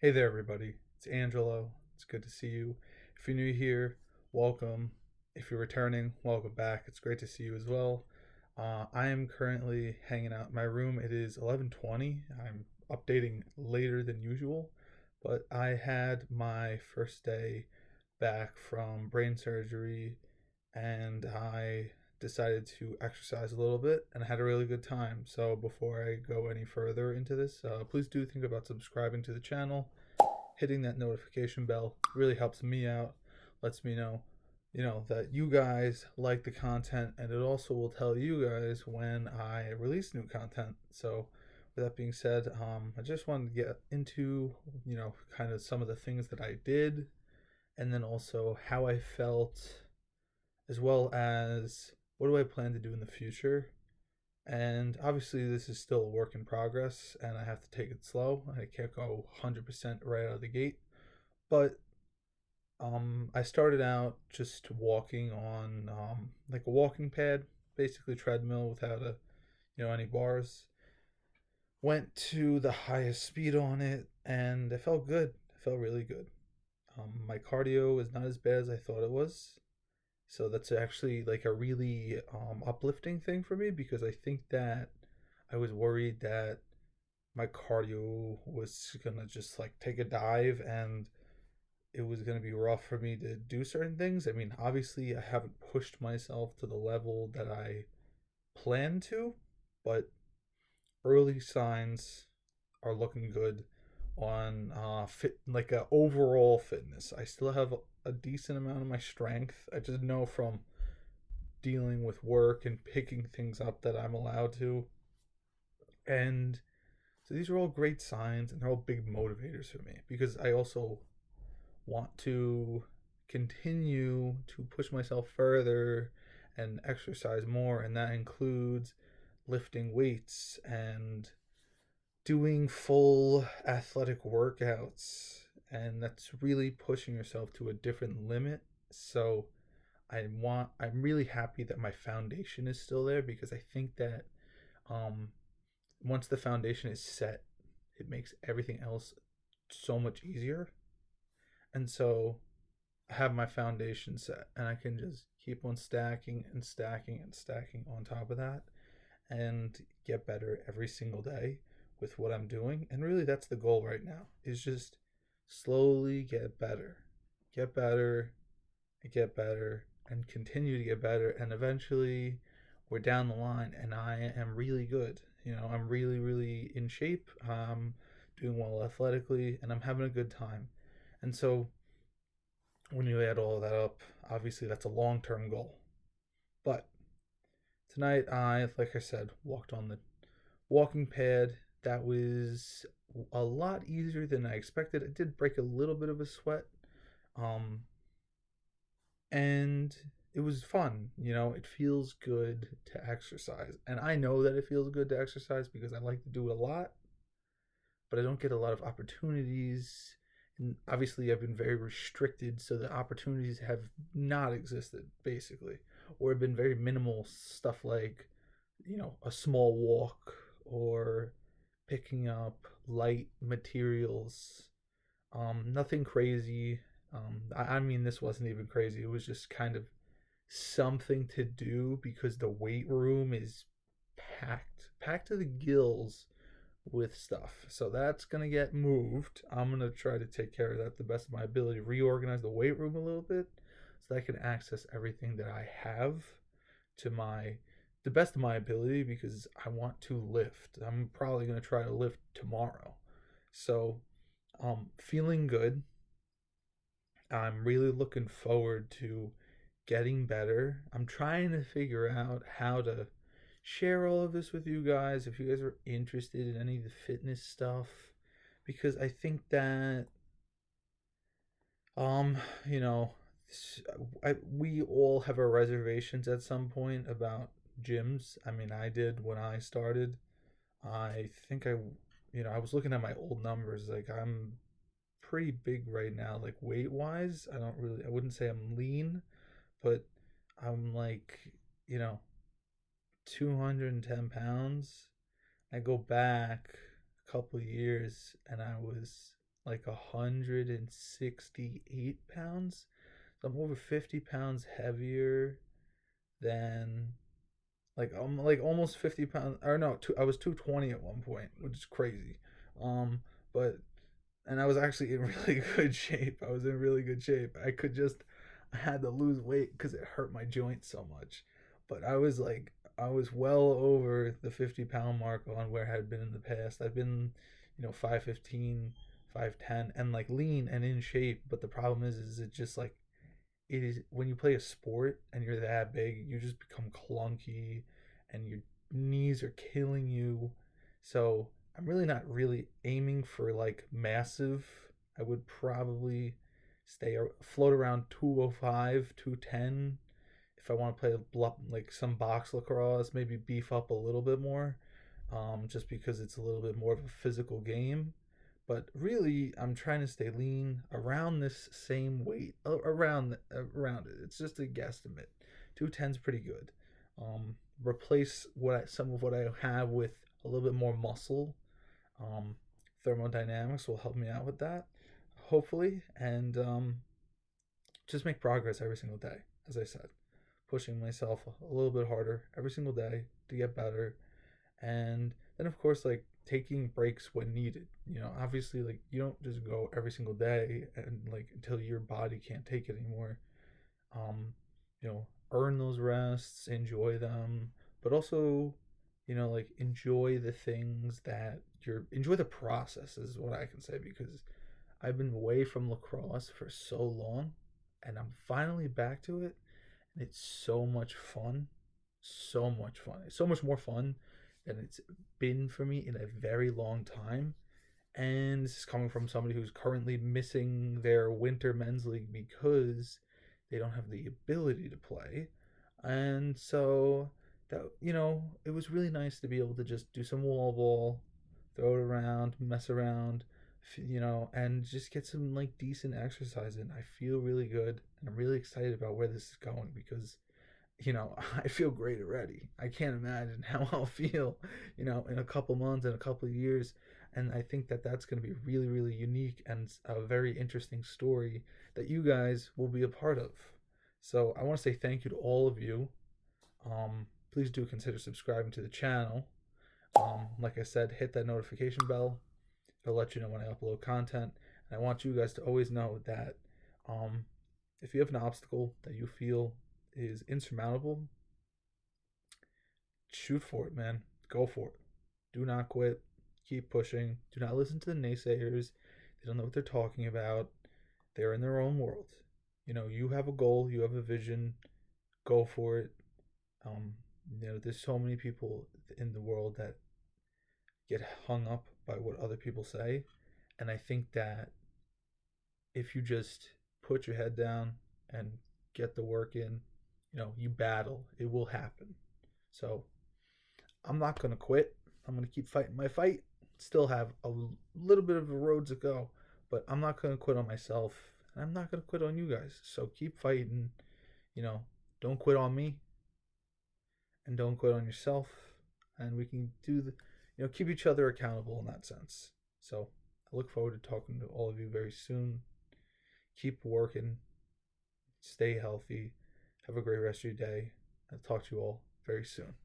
Hey there, everybody. It's Angelo. It's good to see you. If you're new here, welcome. If you're returning, welcome back. It's great to see you as well. I am currently hanging out in my room. It is 11:20. I'm updating later than usual, but I had my first day back from brain surgery, and I decided to exercise a little bit, and I had a really good time. So before I go any further into this, please do think about subscribing to the channel. Hitting that notification bell really helps me out, lets me know, that you guys like the content, and it also will tell you guys when I release new content. So, with that being said, I just wanted to get into, kind of some of the things that I did, and then also how I felt, as well as what do I plan to do in the future. And obviously, this is still a work in progress, and I have to take it slow. I can't go 100% right out of the gate. But I started out just walking on like a walking pad, basically treadmill without any bars. Went to the highest speed on it, and it felt good. It felt really good. My cardio is not as bad as I thought it was, so that's actually like a really uplifting thing for me because I think that I was worried that my cardio was gonna just like take a dive and it was going to be rough for me to do certain things. I mean, obviously, I haven't pushed myself to the level that I plan to, but early signs are looking good on fit like a overall fitness. I still have a decent amount of my strength. I just know from dealing with work and picking things up that I'm allowed to. And so these are all great signs and they're all big motivators for me because I also want to continue to push myself further and exercise more, and that includes lifting weights and doing full athletic workouts, and that's really pushing yourself to a different limit. So I'm really happy that my foundation is still there because I think that um once the foundation is set, it makes everything else so much easier. And so have my foundation set and I can just keep on stacking and stacking and stacking on top of that and get better every single day with what I'm doing. And really that's the goal right now is just slowly get better. Get better, get better and continue to get better and eventually we're down the line and I am really good. I'm really in shape. Doing well athletically and I'm having a good time. And so when you add all of that up, obviously that's a long term goal. But tonight, like I said, walked on the walking pad. That was a lot easier than I expected. I did break a little bit of a sweat, um, and it was fun. It feels good to exercise, and I know that it feels good to exercise because I like to do it a lot, but I don't get a lot of opportunities. And obviously, I've been very restricted, so the opportunities have not existed, basically, or have been very minimal stuff like, a small walk or picking up light materials. Nothing crazy. I mean, this wasn't even crazy. It was just kind of something to do because the weight room is packed to the gills with stuff. So that's going to get moved. I'm going to try to take care of that the best of my ability, reorganize the weight room a little bit so that I can access everything that I have to my the best of my ability because I want to lift. I'm probably going to try to lift tomorrow. So, feeling good. I'm really looking forward to getting better. I'm trying to figure out how to share all of this with you guys if you guys are interested in any of the fitness stuff because I think that um you know we all have our reservations at some point about gyms. I mean, I did when I started. I think I was looking at my old numbers. Like, I'm pretty big right now, like weight wise. I wouldn't say I'm lean, but I'm like, you know, 210 pounds. I go back a couple of years and I was like 168 pounds. So I'm over 50 pounds heavier than like almost 50 pounds, or no, I was 220 at one point, which is crazy. But and I was actually in really good shape. I was in really good shape. I had to lose weight because it hurt my joints so much. But I was well over the 50-pound mark on where I had been in the past. I've been, 5'15", 5'10", and like lean and in shape. But the problem is it just like it is when you play a sport and you're that big, you just become clunky and your knees are killing you. So I'm really not really aiming for like massive. I would probably float around 205, 210 if I want to play like some box lacrosse, maybe beef up a little bit more, just because it's a little bit more of a physical game. But really, I'm trying to stay lean around this same weight, around it. It's just a guesstimate. 210's pretty good. Replace some of what I have with a little bit more muscle. Um, Thermodynamics will help me out with that, hopefully, and just make progress every single day. As I said, pushing myself a little bit harder every single day to get better, and then of course like taking breaks when needed. Obviously, like, you don't just go every single day and like until your body can't take it anymore. um Earn those rests, enjoy them, but also, like, enjoy the things that you're enjoy the process is what I can say, because I've been away from lacrosse for so long and I'm finally back to it, and it's so much fun. So much fun. It's so much more fun than it's been for me in a very long time. And this is coming from somebody who's currently missing their winter men's league because they don't have the ability to play. And so that, it was really nice to be able to just do some wall ball, throw it around, mess around, and just get some like decent exercise in. I feel really good and I'm really excited about where this is going because I feel great already. I can't imagine how I'll feel, in a couple months, in a couple of years. And I think that that's going to be really, really unique and a very interesting story that you guys will be a part of. So I want to say thank you to all of you. Please do consider subscribing to the channel. Like I said, hit that notification bell. It'll let you know when I upload content. And I want you guys to always know that um, if you have an obstacle that you feel is insurmountable, shoot for it, man. Go for it. Do not quit. Keep pushing. Do not listen to the naysayers. They don't know what they're talking about. They're in their own world. You have a goal, you have a vision. Go for it. Um, there's so many people in the world that get hung up by what other people say. And I think that if you just put your head down and get the work in, you battle, it will happen. So I'm not going to quit. I'm going to keep fighting my fight. Still have a little bit of a road to go, but I'm not going to quit on myself. And I'm not going to quit on you guys. So keep fighting. You know, don't quit on me and don't quit on yourself. And we can keep each other accountable in that sense. So I look forward to talking to all of you very soon. Keep working. Stay healthy. Have a great rest of your day. I'll talk to you all very soon.